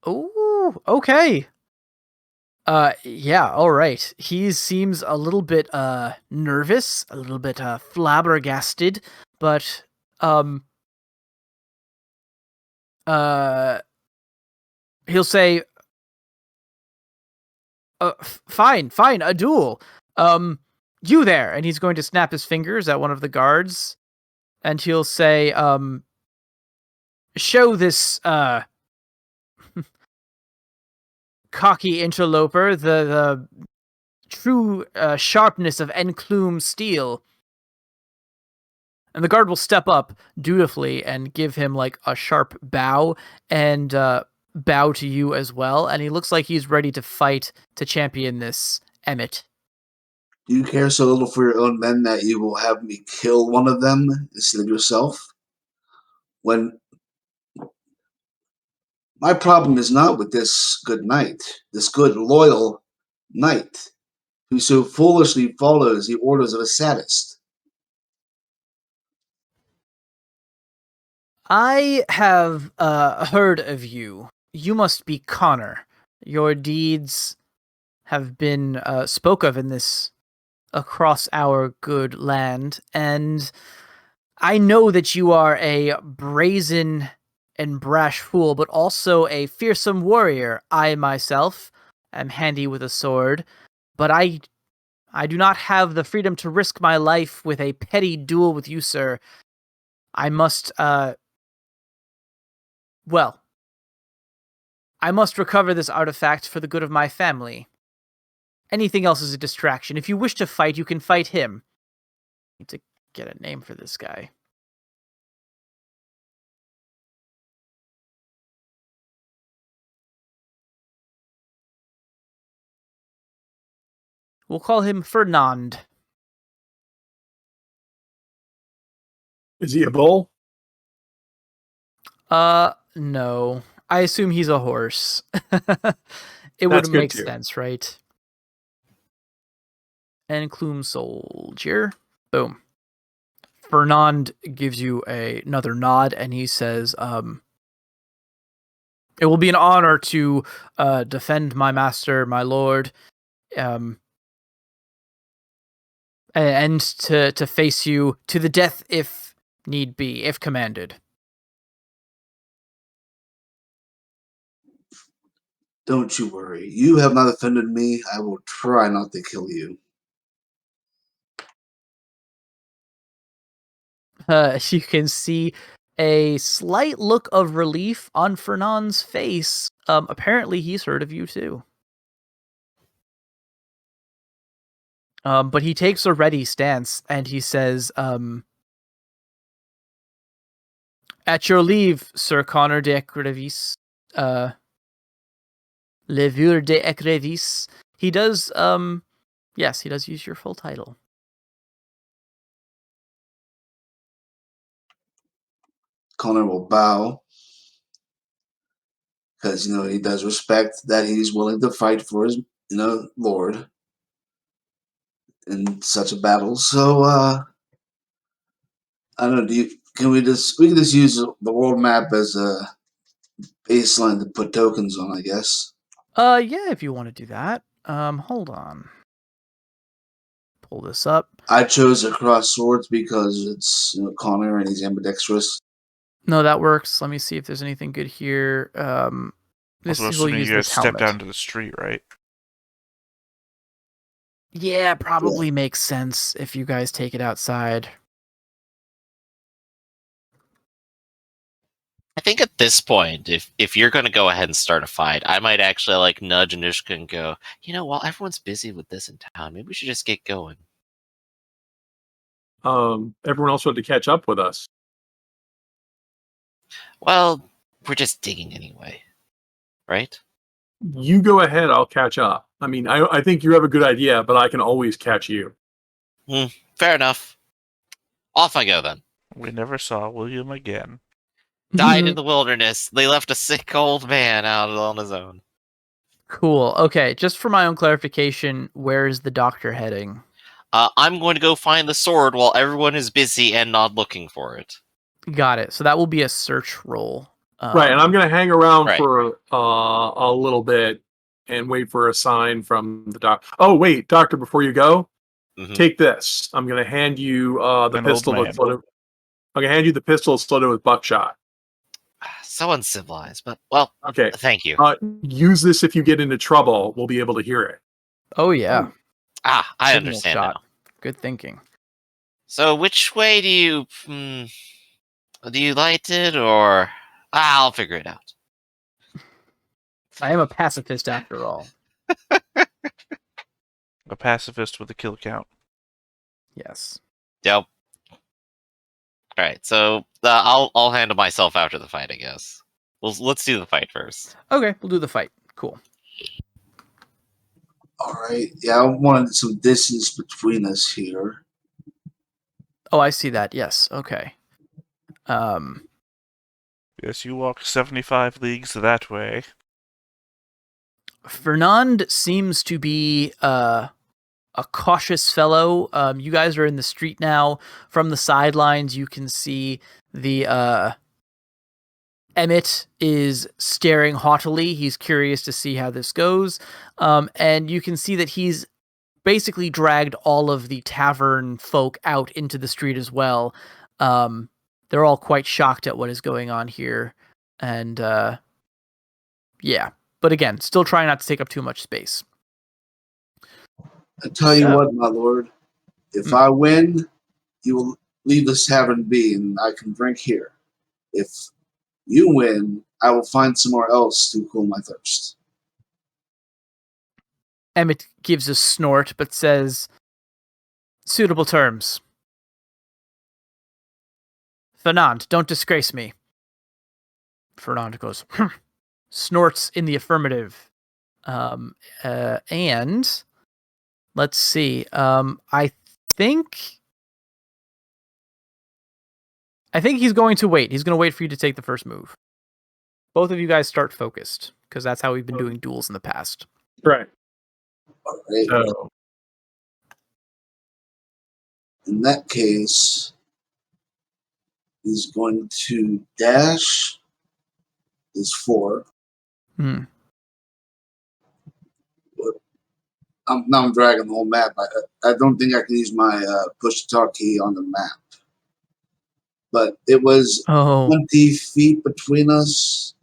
Oh, okay. Yeah, all right. He seems a little bit nervous, a little bit flabbergasted, but uh he'll say, fine, a duel. You there. And he's going to snap his fingers at one of the guards, and he'll say, show this cocky interloper the true sharpness of Enclume steel. And the guard will step up dutifully and give him like a sharp bow and bow to you as well. And he looks like he's ready to fight to champion this Emmett. Do you care so little for your own men that you will have me kill one of them instead of yourself? When my problem is not with this good knight, this good loyal knight, who so foolishly follows the orders of a sadist. I have heard of you. You must be Connor. Your deeds have been spoke of in this across our good land, and I know that you are a brazen and brash fool, but also a fearsome warrior. I myself am handy with a sword, but I do not have the freedom to risk my life with a petty duel with you, sir. I must well, I must recover this artifact for the good of my family. Anything else is a distraction. If you wish to fight, you can fight him. I need to get a name for this guy. We'll call him Fernand. Is he a bull? No. I assume he's a horse. It That's would good make too. sense, right? And Clume Soldier. Boom. Fernand gives you another nod, and he says, it will be an honor to defend my master, my lord, and to face you to the death if need be, if commanded. Don't you worry. You have not offended me. I will try not to kill you. You can see a slight look of relief on Fernand's face. Apparently he's heard of you too. But he takes a ready stance and he says, at your leave, Sir Connor de Crevis. Levure de Ecrevis. He does, yes, he does use your full title. Connor will bow because he does respect that he's willing to fight for his lord in such a battle. So I don't know. We can just use the world map as a baseline to put tokens on, I guess. Yeah, if you want to do that. Hold on. Pull this up. I chose across swords because it's Connor and he's ambidextrous. No, that works. Let me see if there's anything good here. This Also, will assuming use you guys this step helmet. down to the street, right? Yeah, probably makes sense if you guys take it outside. I think at this point, if you're going to go ahead and start a fight, I might actually nudge Anushka and go, while everyone's busy with this in town, maybe we should just get going. Everyone else wanted to catch up with us. Well, we're just digging anyway, right? You go ahead, I'll catch up. I mean, I think you have a good idea, but I can always catch you. Fair enough. Off I go then. We never saw William again. Died in the wilderness. They left a sick old man out on his own. Cool. Okay, just for my own clarification, where is the doctor heading? I'm going to go find the sword while everyone is busy and not looking for it. Got it. So that will be a search roll. Right, and I'm going to hang around right. for a little bit and wait for a sign from the doctor. Oh, wait, doctor, before you go, take this. I'm going to hand you the An pistol. old man. I'm going to hand you the pistol loaded with buckshot. So uncivilized, but, well, okay. Thank you. Use this if you get into trouble. We'll be able to hear it. Oh, yeah. I Signal understand shot. now. Good thinking. So which way do you light it, or... I'll figure it out. I am a pacifist after all. A pacifist with a kill count. Yes. Yep. Alright, so I'll handle myself after the fight, I guess. Let's do the fight first. Okay, we'll do the fight. Cool. All right. Yeah, I wanted some distance between us here. Oh, I see that. Yes. Okay. Yes, you walk 75 leagues that way. Fernand seems to be a cautious fellow. You guys are in the street now. From the sidelines, you can see the Emmett is staring haughtily. He's curious to see how this goes. And you can see that he's basically dragged all of the tavern folk out into the street as well. They're all quite shocked at what is going on here. And yeah. But again, still trying not to take up too much space. I tell you what, my lord, if I win, you will leave this tavern be and I can drink here. If you win, I will find somewhere else to cool my thirst. Emmett gives a snort, but says, suitable terms. Fernand, don't disgrace me. Fernand goes, snorts in the affirmative. And let's see. I think he's going to wait. He's going to wait for you to take the first move. Both of you guys start focused, because that's how we've been doing duels in the past. Right. All right. So, in that case, he's going to dash is 4. Hmm. Now I'm dragging the whole map. I don't think I can use my push to talk key on the map. But it was 20 feet between us.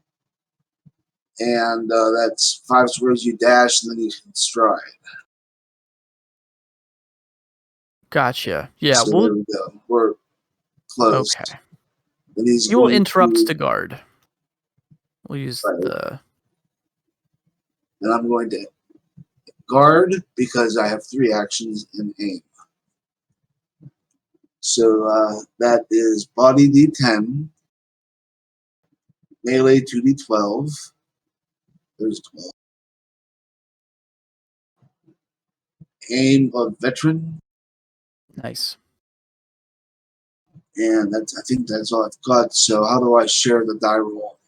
And that's 5 squares you dash, and then you can stride. Gotcha. Yeah, so there we go. We're close. Okay. And he's You will going interrupt to guard. We'll use Right. the... And I'm going to guard because I have 3 actions in aim. So that is body D10, melee 2D12. There's 12. aim of veteran, Nice. and I think that's all I've got. So how do I share the die roll?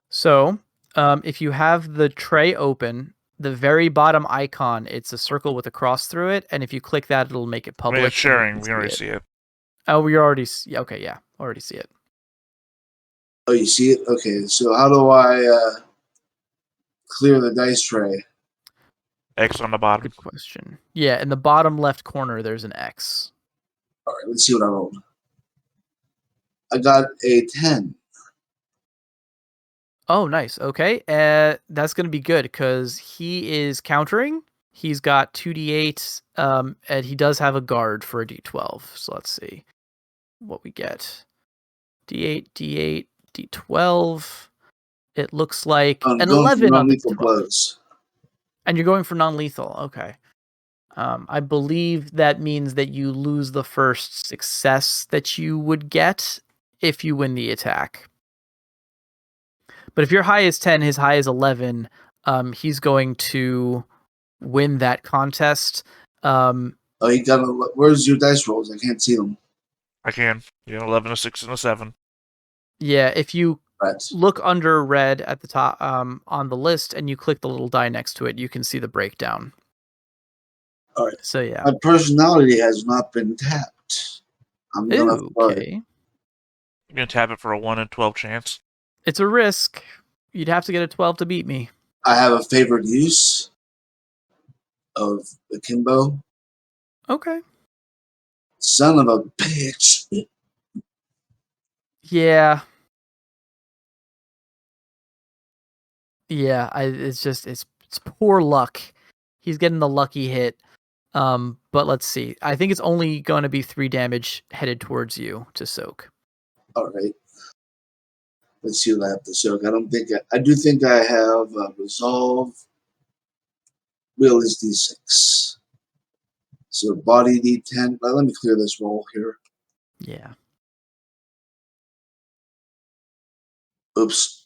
So, if you have the tray open, the very bottom icon, it's a circle with a cross through it, and if you click that, it'll make it I public. mean, it's and you sharing. can We already it. see it. Oh, we already see. Okay, yeah, already see it. Oh, you see it? Okay, so how do I clear the dice tray? X on the bottom. Good question. Yeah, in the bottom left corner, there's an X. All right, let's see what I rolled. I got a 10. Oh, nice. Okay, that's gonna be good because he is countering. He's got 2d8, and he does have a guard for a d12. So let's see what we get. D8, D8, D12. It looks like I'm an going for 11 on the non-lethal D12. blows. And you're going for non-lethal. Okay. I believe that means that you lose the first success that you would get if you win the attack. But if your high is 10, his high is 11, he's going to win that contest. Oh, you got a. Where's your dice rolls? I can't see them. I can. 11, a 6, and a 7. Yeah, if you Right. look under red at the top on the list and you click the little die next to it, you can see the breakdown. All right. So yeah. My personality has not been tapped. I'm gonna. Okay. You're going to tap it for a 1 in 12 chance. It's a risk. You'd have to get a 12 to beat me. I have a favored use of akimbo. Okay. Son of a bitch. Yeah. Yeah, it's poor luck. He's getting the lucky hit. But let's see. I think it's only going to be 3 damage headed towards you to soak. All right. Let's see what I have to soak. I do think I have resolve. Will is d6. So body d10. Let me clear this roll here. Yeah. Oops.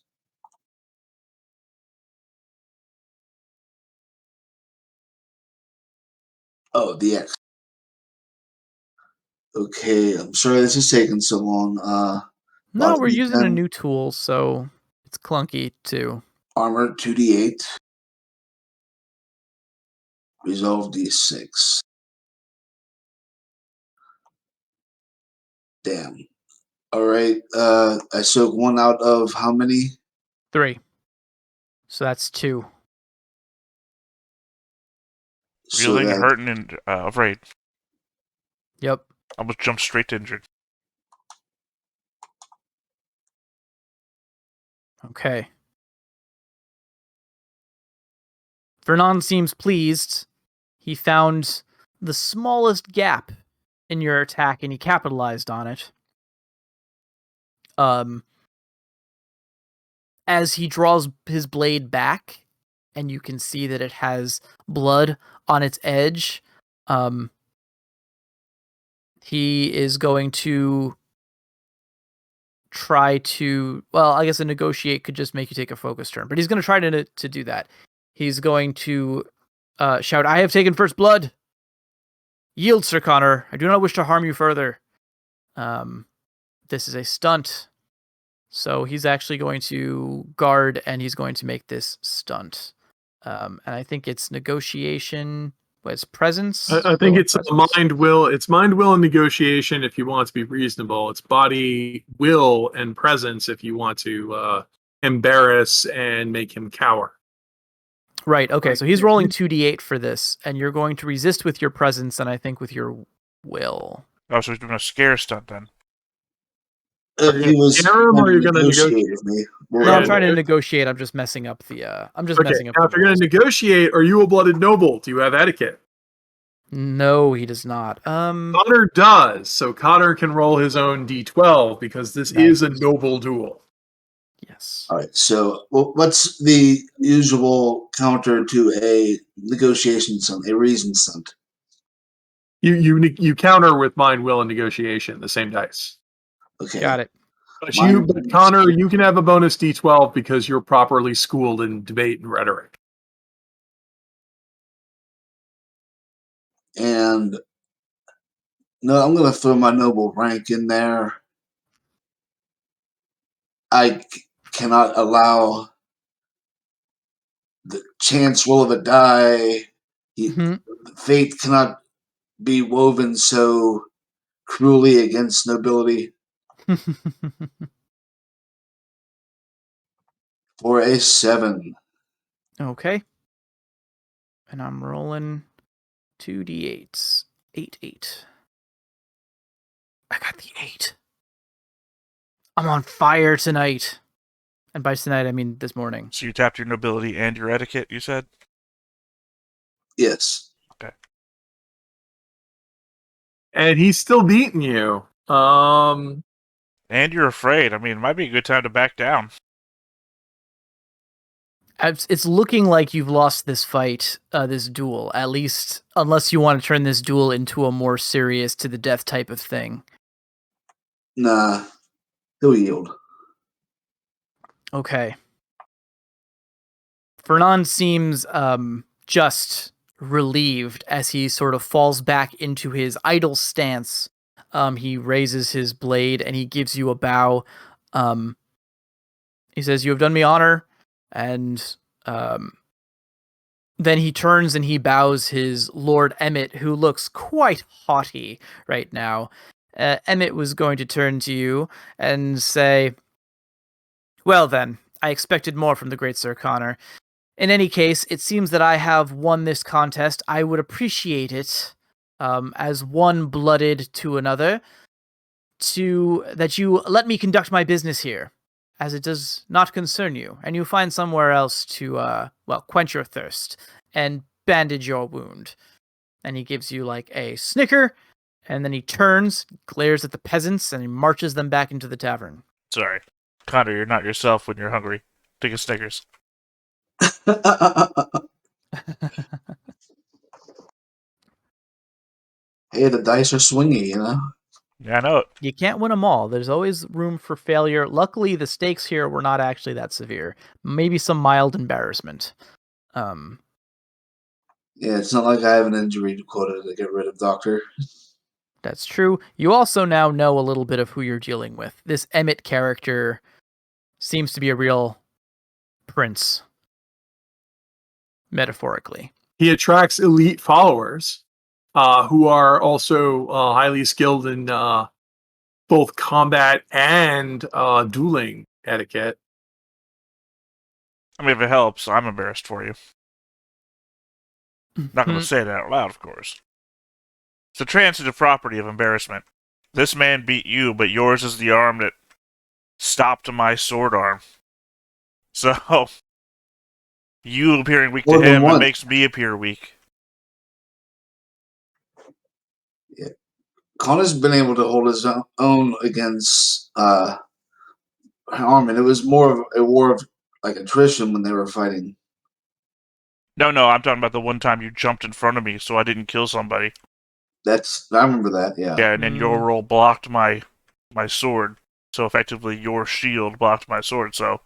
Oh, the X. Okay, I'm sorry this is taking so long. No, body we're using a d10, new tool, so it's clunky too. armor 2d8. Resolve d6. Damn. All right. I soak 1 out of how many? 3. So that's 2. So Reeling, that hurting, and afraid. Yep. Almost jumped straight to injured. Okay. Vernon seems pleased. He found the smallest gap in your attack and he capitalized on it. As he draws his blade back, and you can see that it has blood on its edge, he is going to try to, well, I guess a negotiate could just make you take a focus turn, but he's going to try to do that. He's going to shout, "I have taken first blood. Yield, Sir Connor. I do not wish to harm you further." This is a stunt. So he's actually going to guard and he's going to make this stunt. And I think it's negotiation. It's presence. I think it's presence. mind, will. It's mind, will, and negotiation if you want to be reasonable. It's body, will, and presence if you want to embarrass and make him cower. Right. Okay. So he's rolling 2d8 for this, and you're going to resist with your presence, and I think with your will. Oh, so he's doing a scare stunt then. he was scare him or you're gonna negotiate with me. No, I'm trying to negotiate. I'm just messing up the. I'm just messing up. Now, the if you're going rolls. to negotiate, are you a blooded noble? Do you have etiquette? No, he does not. Connor does, so Connor can roll his own d12 because this is a noble duel. Yes. All right. So, what's the usual counter to a negotiation stunt, a reason stunt? You counter with mind, will, and negotiation, the same dice. Okay. Got it. But Mind- Connor, you can have a bonus d12 because you're properly schooled in debate and rhetoric. And no, I'm going to throw my noble rank in there. I cannot allow the chance roll of a die. Mhm. Fate cannot be woven so cruelly against nobility. For a 7. Okay. And I'm rolling 2d8s. 8. I got the 8. I'm on fire tonight. And by tonight, I mean this morning. So you tapped your nobility and your etiquette, you said? Yes. Okay. And he's still beating you. And you're afraid. I mean, it might be a good time to back down. It's looking like you've lost this fight, this duel, at least unless you want to turn this duel into a more serious to the death type of thing. Nah. He'll yield. Okay. Fernand seems just relieved as he sort of falls back into his idle stance. He raises his blade and he gives you a bow. He says, "You have done me honor," and then he turns and he bows his Lord Emmett, who looks quite haughty right now. Emmett was going to turn to you and say, "Well then, I expected more from the great Sir Connor. In any case, it seems that I have won this contest. I would appreciate it, as one blooded to another, that you let me conduct my business here, as it does not concern you, and you find somewhere else to, quench your thirst and bandage your wound." And he gives you like a snicker, and then he turns, glares at the peasants, and he marches them back into the tavern. Sorry. Connor, you're not yourself when you're hungry. Take a Snickers. Hey, the dice are swingy, you know? Yeah, I know it. You can't win them all. There's always room for failure. Luckily, the stakes here were not actually that severe. Maybe some mild embarrassment. Yeah, it's not like I have an injury quota to get rid of, Doctor. That's true. You also now know a little bit of who you're dealing with. This Emmett character seems to be a real prince, metaphorically. He attracts elite followers who are also highly skilled in both combat and dueling etiquette. I mean, if it helps, I'm embarrassed for you. Not going to say that out loud, of course. It's a transitive property of embarrassment. This man beat you, but yours is the arm that stopped my sword arm. So, you appearing weak More to than him, one. it makes me appear weak. Yeah. Connor's been able to hold his own against Harmon. It was more of a war of like attrition when they were fighting. No, I'm talking about the one time you jumped in front of me so I didn't kill somebody. I remember that, yeah. Yeah, and then your roll blocked my sword. So effectively your shield blocked my sword, so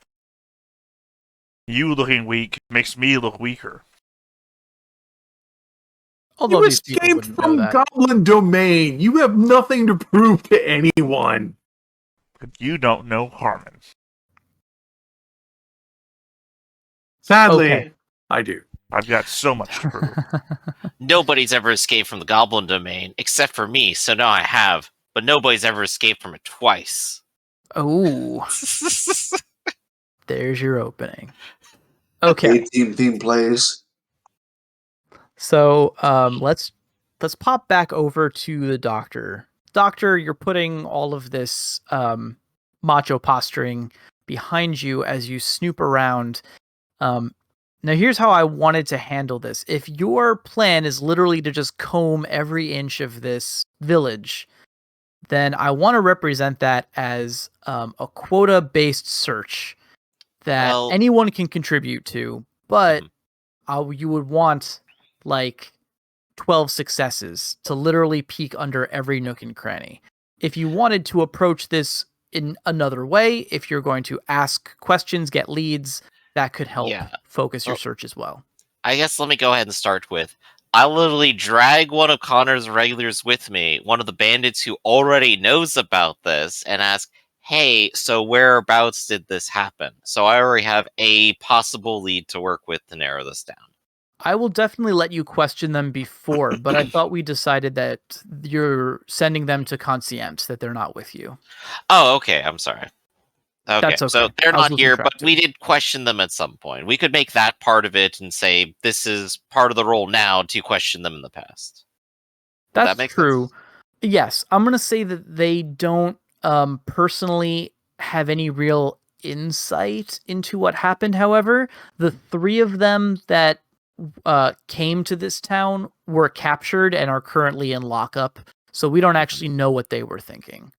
you looking weak makes me look weaker. Although You these people escaped wouldn't know from that. Goblin Domain. You have nothing to prove to anyone. But you don't know Harmon. Sadly, Okay. I do. I've got so much to prove. Nobody's ever escaped from the Goblin Domain, except for me, so now I have. But nobody's ever escaped from it twice. Oh, there's your opening. Okay. 18 team plays. So let's pop back over to the doctor. Doctor, you're putting all of this macho posturing behind you as you snoop around. Now here's how I wanted to handle this. If your plan is literally to just comb every inch of this village, then I want to represent that as a quota-based search that anyone can contribute to, but you would want like 12 successes to literally peek under every nook and cranny. If you wanted to approach this in another way, if you're going to ask questions, get leads, that could help focus your search as well. I guess let me go ahead and start with, I literally drag one of Connor's regulars with me, one of the bandits who already knows about this, and ask, hey, so whereabouts did this happen? So I already have a possible lead to work with to narrow this down. I will definitely let you question them before, but I thought we decided that you're sending them to Conscient, that they're not with you. Oh, okay, I'm sorry. Okay, That's so okay. they're I was not losing here, track but too. we did question them at some point. We could make that part of it and say this is part of the role now to question them in the past. Would That's that make true. sense? Yes, I'm gonna say that they don't personally have any real insight into what happened. However, the three of them that came to this town were captured and are currently in lockup, so we don't actually know what they were thinking.